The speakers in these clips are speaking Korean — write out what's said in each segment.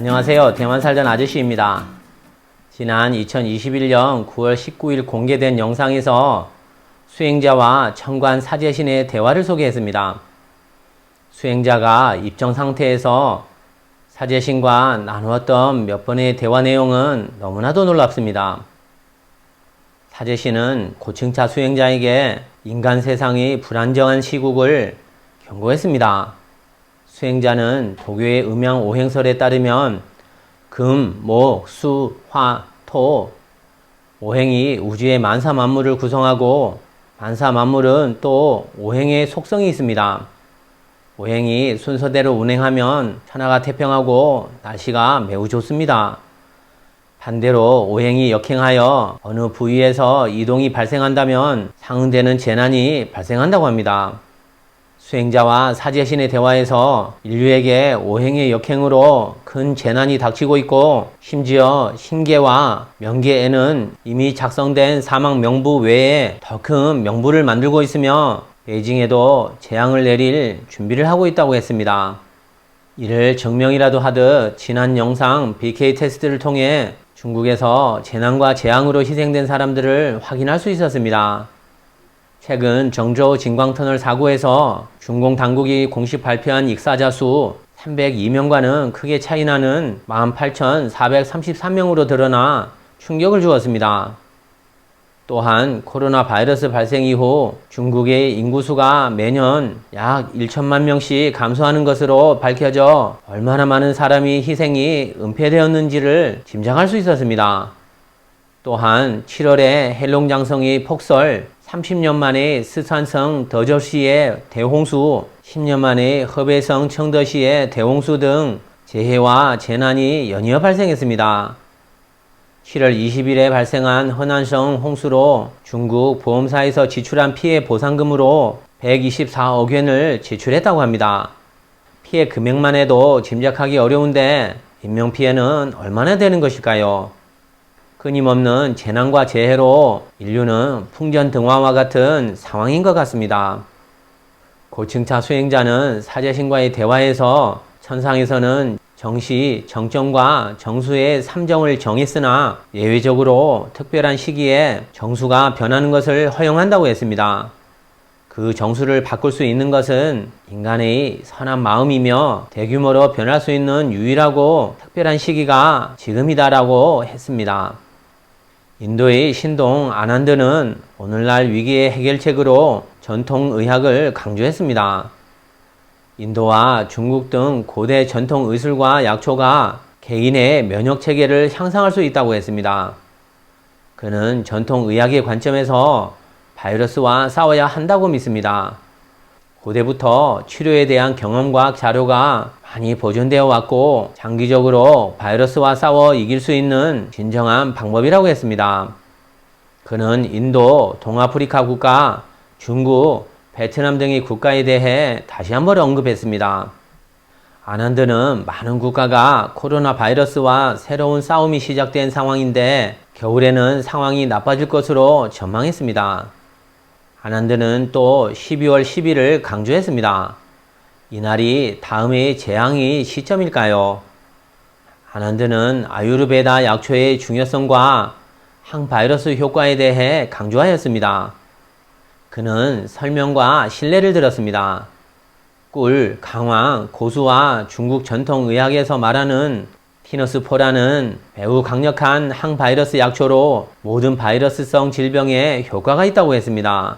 안녕하세요. 대만 살던 아저씨입니다. 지난 2021년 9월 19일 공개된 영상에서 수행자와 청관 사제신의 대화를 소개했습니다. 수행자가 입정 상태에서 사제신과 나누었던 몇 번의 대화 내용은 너무나도 놀랍습니다. 사제신은 고층차 수행자에게 인간 세상이 불안정한 시국을 경고했습니다. 수행자는 도교의 음양 오행설에 따르면 금, 목, 수, 화, 토 오행이 우주의 만사 만물을 구성하고 만사 만물은 또 오행의 속성이 있습니다. 오행이 순서대로 운행하면 천하가 태평하고 날씨가 매우 좋습니다. 반대로 오행이 역행하여 어느 부위에서 이동이 발생한다면 상응되는 재난이 발생한다고 합니다. 수행자와 사제신의 대화에서 인류에게 오행의 역행으로 큰 재난이 닥치고 있고 심지어 신계와 명계에는 이미 작성된 사막 명부 외에 더 큰 명부를 만들고 있으며 베이징에도 재앙을 내릴 준비를 하고 있다고 했습니다. 이를 증명이라도 하듯 지난 영상 BK 테스트를 통해 중국에서 재난과 재앙으로 희생된 사람들을 확인할 수 있었습니다. 최근 정저우 진광터널 사고에서 중공 당국이 공식 발표한 익사자 수 302명과는 크게 차이나는 18,433명으로 드러나 충격을 주었습니다. 또한 코로나 바이러스 발생 이후 중국의 인구수가 매년 약 1천만 명씩 감소하는 것으로 밝혀져 얼마나 많은 사람이 희생이 은폐되었는지를 짐작할 수 있었습니다. 또한 7월에 해롱장성의 폭설, 30년 만에 스촨성 더저시의 대홍수, 10년 만에 허베성 청더시의 대홍수 등 재해와 재난이 연이어 발생했습니다. 7월 20일에 발생한 허난성 홍수로 중국 보험사에서 지출한 피해 보상금으로 124억元을 지출했다고 합니다. 피해 금액만 해도 짐작하기 어려운데 인명피해는 얼마나 되는 것일까요? 끊임없는 재난과 재해로 인류는 풍전등화와 같은 상황인 것 같습니다. 고층차 수행자는 사제신과의 대화에서 천상에서는 정시, 정정과 정수의 3정을 정했으나 예외적으로 특별한 시기에 정수가 변하는 것을 허용한다고 했습니다. 그 정수를 바꿀 수 있는 것은 인간의 선한 마음이며 대규모로 변할 수 있는 유일하고 특별한 시기가 지금이다라고 했습니다. 인도의 신동 아난드는 오늘날 위기의 해결책으로 전통의학을 강조했습니다. 인도와 중국 등 고대 전통 의술과 약초가 개인의 면역체계를 향상할 수 있다고 했습니다. 그는 전통의학의 관점에서 바이러스와 싸워야 한다고 믿습니다. 고대부터 치료에 대한 경험과 자료가 많이 보존되어 왔고 장기적으로 바이러스와 싸워 이길 수 있는 진정한 방법이라고 했습니다. 그는 인도, 동아프리카 국가, 중국, 베트남 등의 국가에 대해 다시 한번 언급했습니다. 아난드는 많은 국가가 코로나 바이러스와 새로운 싸움이 시작된 상황인데 겨울에는 상황이 나빠질 것으로 전망했습니다. 아난드는 또 12월 10일을 강조했습니다. 이날이 다음의 재앙의 시점일까요? 아난드는 아유르베다 약초의 중요성과 항바이러스 효과에 대해 강조하였습니다. 그는 설명과 신뢰를 들었습니다. 꿀, 강황, 고수와 중국 전통의학에서 말하는 티너스포라는 매우 강력한 항바이러스 약초로 모든 바이러스성 질병에 효과가 있다고 했습니다.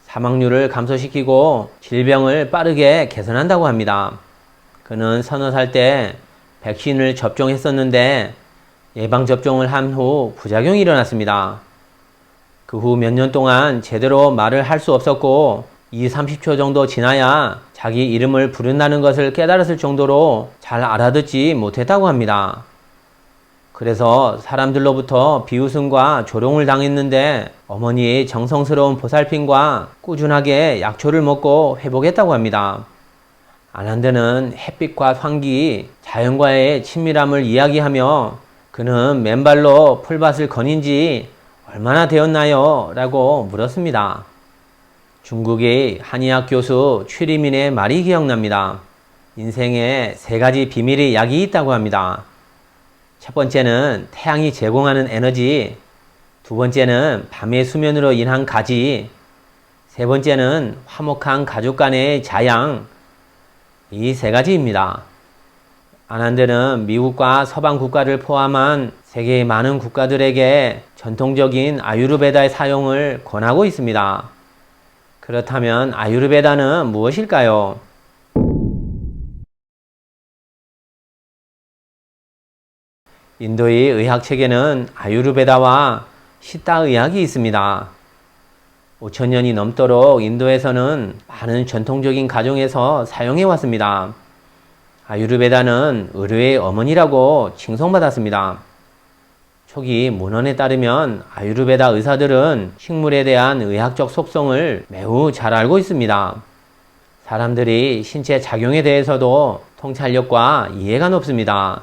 사망률을 감소시키고 질병을 빠르게 개선한다고 합니다. 그는 서너 살 때 백신을 접종했었는데 예방접종을 한 후 부작용이 일어났습니다. 그 후 몇 년 동안 제대로 말을 할 수 없었고 30초 정도 지나야 자기 이름을 부른다는 것을 깨달았을 정도로 잘 알아듣지 못했다고 합니다. 그래서 사람들로부터 비웃음과 조롱을 당했는데 어머니의 정성스러운 보살핌과 꾸준하게 약초를 먹고 회복했다고 합니다. 아난드는 햇빛과 환기, 자연과의 친밀함을 이야기하며 그는 맨발로 풀밭을 거닌 지 얼마나 되었나요? 라고 물었습니다. 중국의 한의학 교수 취리민의 말이 기억납니다. 인생에 세 가지 비밀의 약이 있다고 합니다. 첫 번째는 태양이 제공하는 에너지, 두 번째는 밤의 수면으로 인한 가지, 세 번째는 화목한 가족 간의 자양, 이 세 가지입니다. 아난드는 미국과 서방 국가를 포함한 세계의 많은 국가들에게 전통적인 아유르베다의 사용을 권하고 있습니다. 그렇다면 아유르베다는 무엇일까요? 인도의 의학체계는 아유르베다와 시타 의학이 있습니다. 5,000년이 넘도록 인도에서는 많은 전통적인 가정에서 사용해 왔습니다. 아유르베다는 의료의 어머니라고 칭송받았습니다. 초기 문헌에 따르면 아유르베다 의사들은 식물에 대한 의학적 속성을 매우 잘 알고 있습니다. 사람들이 신체 작용에 대해서도 통찰력과 이해가 높습니다.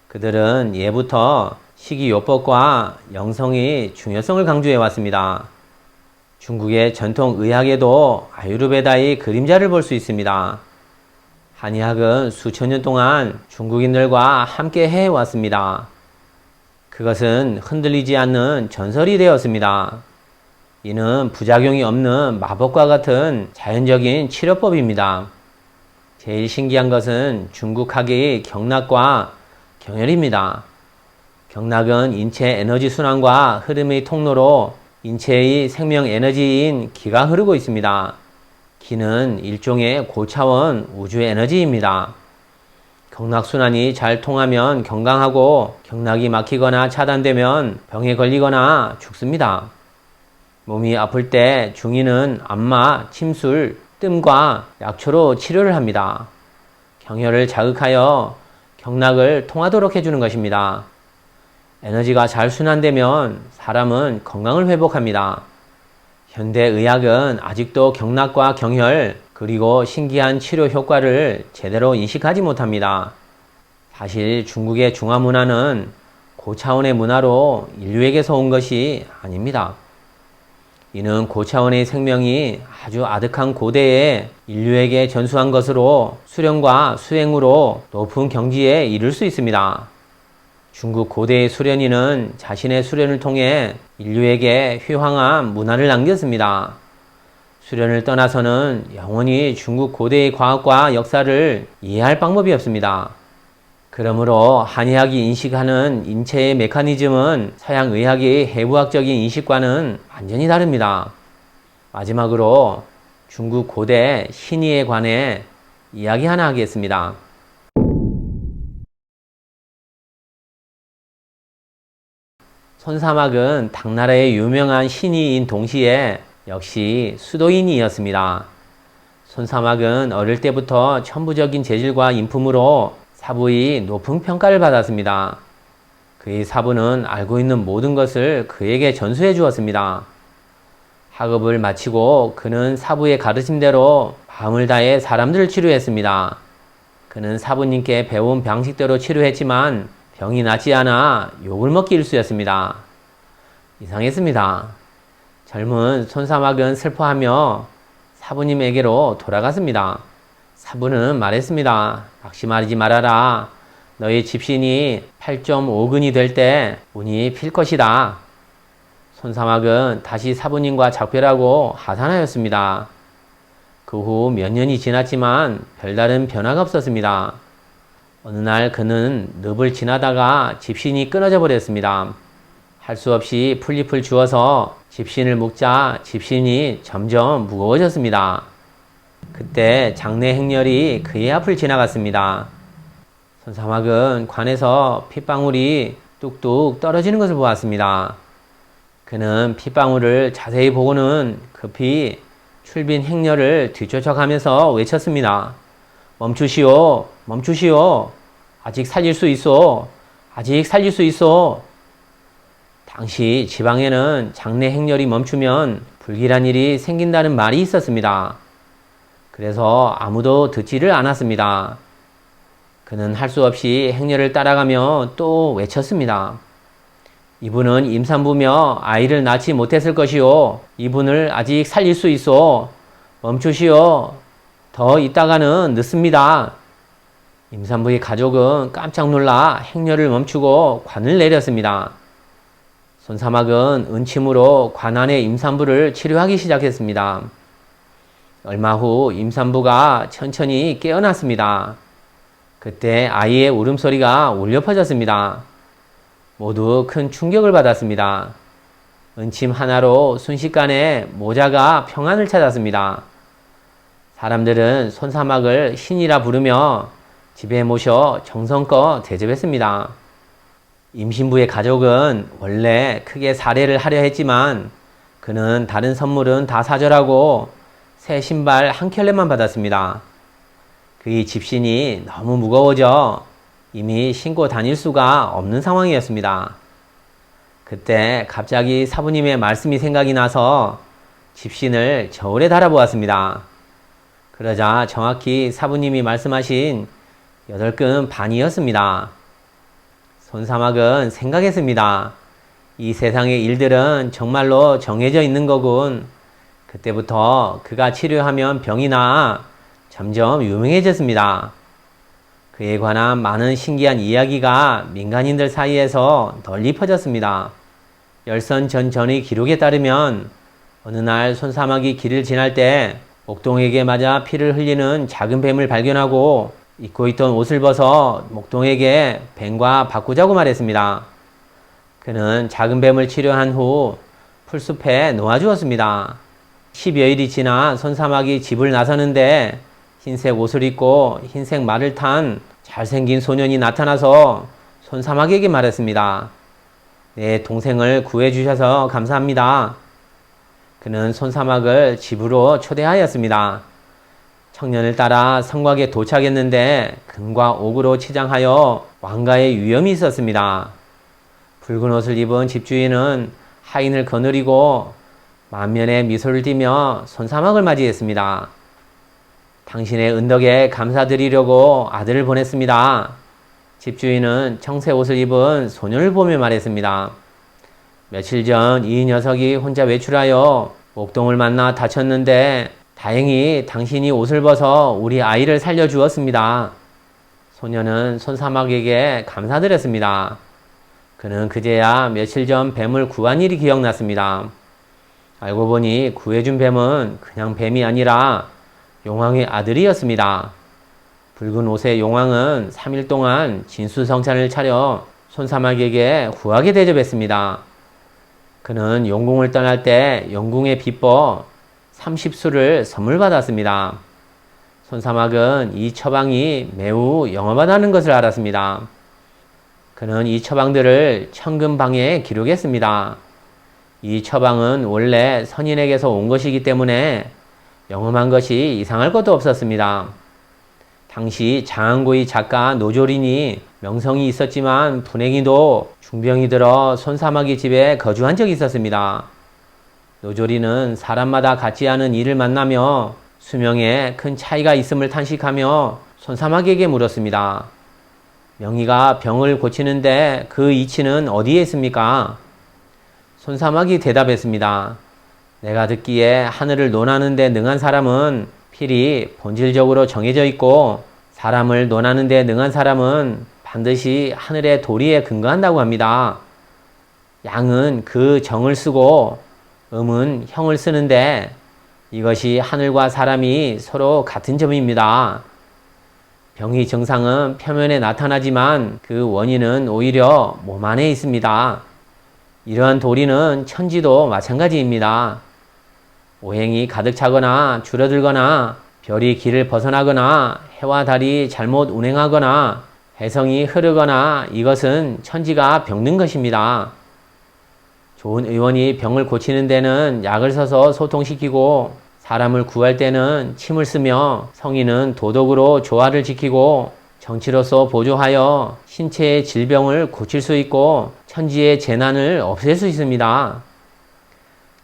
그들은 예부터 식이요법과 영성의 중요성을 강조해 왔습니다. 중국의 전통 의학에도 아유르베다의 그림자를 볼 수 있습니다. 한의학은 수천 년 동안 중국인들과 함께 해왔습니다. 그것은 흔들리지 않는 전설이 되었습니다. 이는 부작용이 없는 마법과 같은 자연적인 치료법입니다. 제일 신기한 것은 중국학의 경락과 경혈입니다. 경락은 인체 에너지 순환과 흐름의 통로로 인체의 생명 에너지인 기가 흐르고 있습니다. 기는 일종의 고차원 우주 에너지입니다. 경락순환이 잘 통하면 건강하고 경락이 막히거나 차단되면 병에 걸리거나 죽습니다. 몸이 아플 때 중의는 안마, 침술, 뜸과 약초로 치료를 합니다. 경혈을 자극하여 경락을 통하도록 해주는 것입니다. 에너지가 잘 순환되면 사람은 건강을 회복합니다. 현대의학은 아직도 경락과 경혈 그리고 신기한 치료 효과를 제대로 인식하지 못합니다. 사실 중국의 중화문화는 고차원의 문화로 인류에게서 온 것이 아닙니다. 이는 고차원의 생명이 아주 아득한 고대에 인류에게 전수한 것으로 수련과 수행으로 높은 경지에 이를 수 있습니다. 중국 고대의 수련인은 자신의 수련을 통해 인류에게 휘황한 문화를 남겼습니다. 수련을 떠나서는 영원히 중국 고대의 과학과 역사를 이해할 방법이 없습니다. 그러므로 한의학이 인식하는 인체의 메커니즘은 서양 의학의 해부학적인 인식과는 완전히 다릅니다. 마지막으로 중국 고대 신의에 관해 이야기 하나 하겠습니다. 손사막은 당나라의 유명한 신의인 동시에 역시 수도인이었습니다. 손사막은 어릴 때부터 천부적인 재질과 인품으로 사부의 높은 평가를 받았습니다. 그의 사부는 알고 있는 모든 것을 그에게 전수해 주었습니다. 학업을 마치고 그는 사부의 가르침대로 마음을 다해 사람들을 치료했습니다. 그는 사부님께 배운 방식대로 치료했지만 병이 낫지 않아 욕을 먹기 일쑤였습니다. 이상했습니다. 젊은 손사막은 슬퍼하며 사부님에게로 돌아갔습니다. 사부는 말했습니다. 낙심하지 말아라. 너의 집신이 8.5근이 될 때 운이 필 것이다. 손사막은 다시 사부님과 작별하고 하산하였습니다. 그 후 몇 년이 지났지만 별다른 변화가 없었습니다. 어느 날 그는 늪을 지나다가 집신이 끊어져 버렸습니다. 할 수 없이 풀잎을 주워서 집신을 묶자 집신이 점점 무거워졌습니다. 그때 장내 행렬이 그의 앞을 지나갔습니다. 손사막은 관에서 핏방울이 뚝뚝 떨어지는 것을 보았습니다. 그는 핏방울을 자세히 보고는 급히 출빈 행렬을 뒤쫓아가면서 외쳤습니다. 멈추시오, 멈추시오. 아직 살릴 수 있어. 아직 살릴 수 있어. 당시 지방에는 장내 행렬이 멈추면 불길한 일이 생긴다는 말이 있었습니다. 그래서 아무도 듣지를 않았습니다. 그는 할 수 없이 행렬을 따라가며 또 외쳤습니다. 이분은 임산부며 아이를 낳지 못했을 것이요. 이분을 아직 살릴 수 있어. 멈추시오. 더 있다가는 늦습니다. 임산부의 가족은 깜짝 놀라 행렬을 멈추고 관을 내렸습니다. 손사막은 은침으로 관 안에 임산부를 치료하기 시작했습니다. 얼마 후 임산부가 천천히 깨어났습니다. 그때 아이의 울음소리가 울려 퍼졌습니다. 모두 큰 충격을 받았습니다. 은침 하나로 순식간에 모자가 평안을 찾았습니다. 사람들은 손사막을 신이라 부르며 집에 모셔 정성껏 대접했습니다. 임신부의 가족은 원래 크게 살해를 하려 했지만 그는 다른 선물은 다 사절하고 새 신발 한 켤레만 받았습니다. 그의 집신이 너무 무거워져 이미 신고 다닐 수가 없는 상황이었습니다. 그때 갑자기 사부님의 말씀이 생각이 나서 집신을 저울에 달아보았습니다. 그러자 정확히 사부님이 말씀하신 8근 반이었습니다. 손사막은 생각했습니다. 이 세상의 일들은 정말로 정해져 있는 거군. 그때부터 그가 치료하면 병이 나아 점점 유명해졌습니다. 그에 관한 많은 신기한 이야기가 민간인들 사이에서 널리 퍼졌습니다. 열선전전의 기록에 따르면 어느 날 손사막이 길을 지날 때 목동에게 맞아 피를 흘리는 작은 뱀을 발견하고 입고 있던 옷을 벗어 목동에게 뱀과 바꾸자고 말했습니다. 그는 작은 뱀을 치료한 후 풀숲에 놓아주었습니다. 10여일이 지나 손사막이 집을 나서는데 흰색 옷을 입고 흰색 말을 탄 잘생긴 소년이 나타나서 손사막에게 말했습니다. 내 동생을 구해주셔서 감사합니다. 그는 손사막을 집으로 초대하였습니다. 청년을 따라 성곽에 도착했는데 금과 옥으로 치장하여 왕가의 위엄이 있었습니다. 붉은 옷을 입은 집주인은 하인을 거느리고 만면에 미소를 띠며 손사막을 맞이했습니다. 당신의 은덕에 감사드리려고 아들을 보냈습니다. 집주인은 청색 옷을 입은 소년을 보며 말했습니다. 며칠 전 이 녀석이 혼자 외출하여 목동을 만나 다쳤는데 다행히 당신이 옷을 벗어 우리 아이를 살려주었습니다. 소년은 손사막에게 감사드렸습니다. 그는 그제야 며칠 전 뱀을 구한 일이 기억났습니다. 알고 보니 구해준 뱀은 그냥 뱀이 아니라 용왕의 아들이었습니다. 붉은 옷의 용왕은 3일 동안 진수성찬을 차려 손사막에게 후하게 대접했습니다. 그는 용궁을 떠날 때 용궁의 비법 30수를 선물 받았습니다. 손사막은 이 처방이 매우 영험하다는 것을 알았습니다. 그는 이 처방들을 천금방에 기록했습니다. 이 처방은 원래 선인에게서 온 것이기 때문에 영험한 것이 이상할 것도 없었습니다. 당시 장안고의 작가 노조린이 명성이 있었지만 분행이도 중병이 들어 손사막이 집에 거주한 적이 있었습니다. 노조리는 사람마다 같지 않은 일을 만나며 수명에 큰 차이가 있음을 탄식하며 손사막에게 물었습니다. 명의가 병을 고치는데 그 이치는 어디에 있습니까? 손사막이 대답했습니다. 내가 듣기에 하늘을 논하는 데 능한 사람은 필히 본질적으로 정해져 있고 사람을 논하는 데 능한 사람은 반드시 하늘의 도리에 근거한다고 합니다. 양은 그 정을 쓰고 음은 형을 쓰는데 이것이 하늘과 사람이 서로 같은 점입니다. 병의 증상은 표면에 나타나지만 그 원인은 오히려 몸 안에 있습니다. 이러한 도리는 천지도 마찬가지입니다. 오행이 가득 차거나 줄어들거나 별이 길을 벗어나거나 해와 달이 잘못 운행하거나 해성이 흐르거나 이것은 천지가 병든 것입니다. 좋은 의원이 병을 고치는 데는 약을 써서 소통시키고 사람을 구할 때는 침을 쓰며 성인은 도덕으로 조화를 지키고 정치로서 보조하여 신체의 질병을 고칠 수 있고 천지의 재난을 없앨 수 있습니다.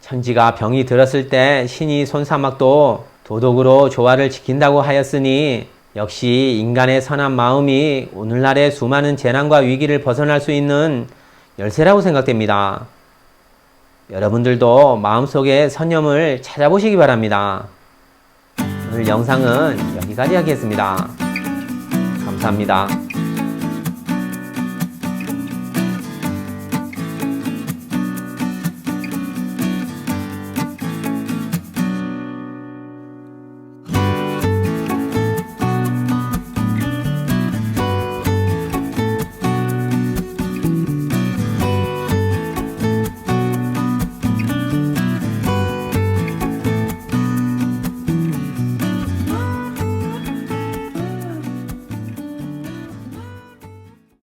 천지가 병이 들었을 때 신이 손사막도 도덕으로 조화를 지킨다고 하였으니 역시 인간의 선한 마음이 오늘날의 수많은 재난과 위기를 벗어날 수 있는 열쇠라고 생각됩니다. 여러분들도 마음속에 선념을 찾아보시기 바랍니다. 오늘 영상은 여기까지 하겠습니다. 감사합니다. 감사합니다.